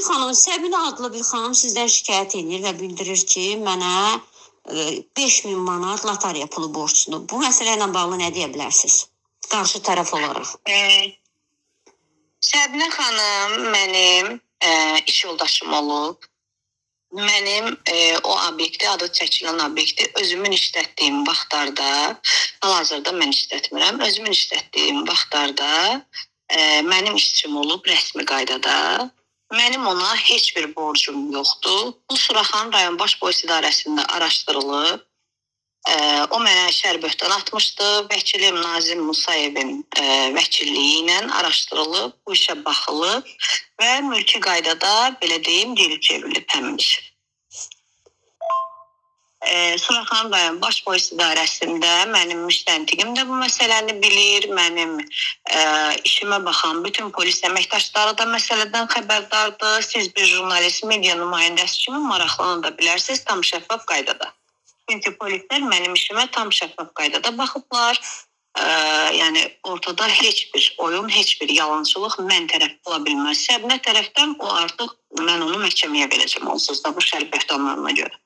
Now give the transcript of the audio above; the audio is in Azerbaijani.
xanım, Səbinə adlı bir xanım sizdən şikayət edir və bildirir ki, mənə 5000 manat loteriya pulu borcludur. Bu məsələ ilə bağlı nə deyə bilərsiniz? Qarşı tərəf olaraq. Səbinə xanım mənim iş yoldaşım olub. Mənim o obyekti, adı çəkilən obyekti özümün işlətdiyim vaxtlarda, hal-hazırda mən işlətmirəm, özümün işlətdiyim vaxtlarda mənim işçim olub rəsmi qaydada. Mənim ona heç bir borcum yoxdur. Bu Suraxanı rayon Baş Polis İdarəsində araşdırılıb. O mənə şər böhtan atmışdı. Vəkilim Nazim Musayevin vəkilliyi ilə araşdırılıb, bu işə baxılıb və mülki qaydada, belə deyim, geri çevrilib həmin iş. Suraxanı rayon Baş Polis İdarəsində mənim müstəntiqim də bu məsələni bilir. Mənim işimə baxan bütün polis əməkdaşları da məsələdən xəbərdardır. Siz bir jurnalist, media nümayəndəsi kimi maraqlana da bilərsiniz tam şəffaf qaydada. Çünki polislər mənim işimə tam şəffaf qaydada baxıblar. Yəni ortada heç bir oyun, heç bir yalançılıq mən tərəf ola bilməz. Səbinə tərəfdən o artıq mən onu məhkəməyə verəcəm. Onsuz da bu şər böhtanlarına görə.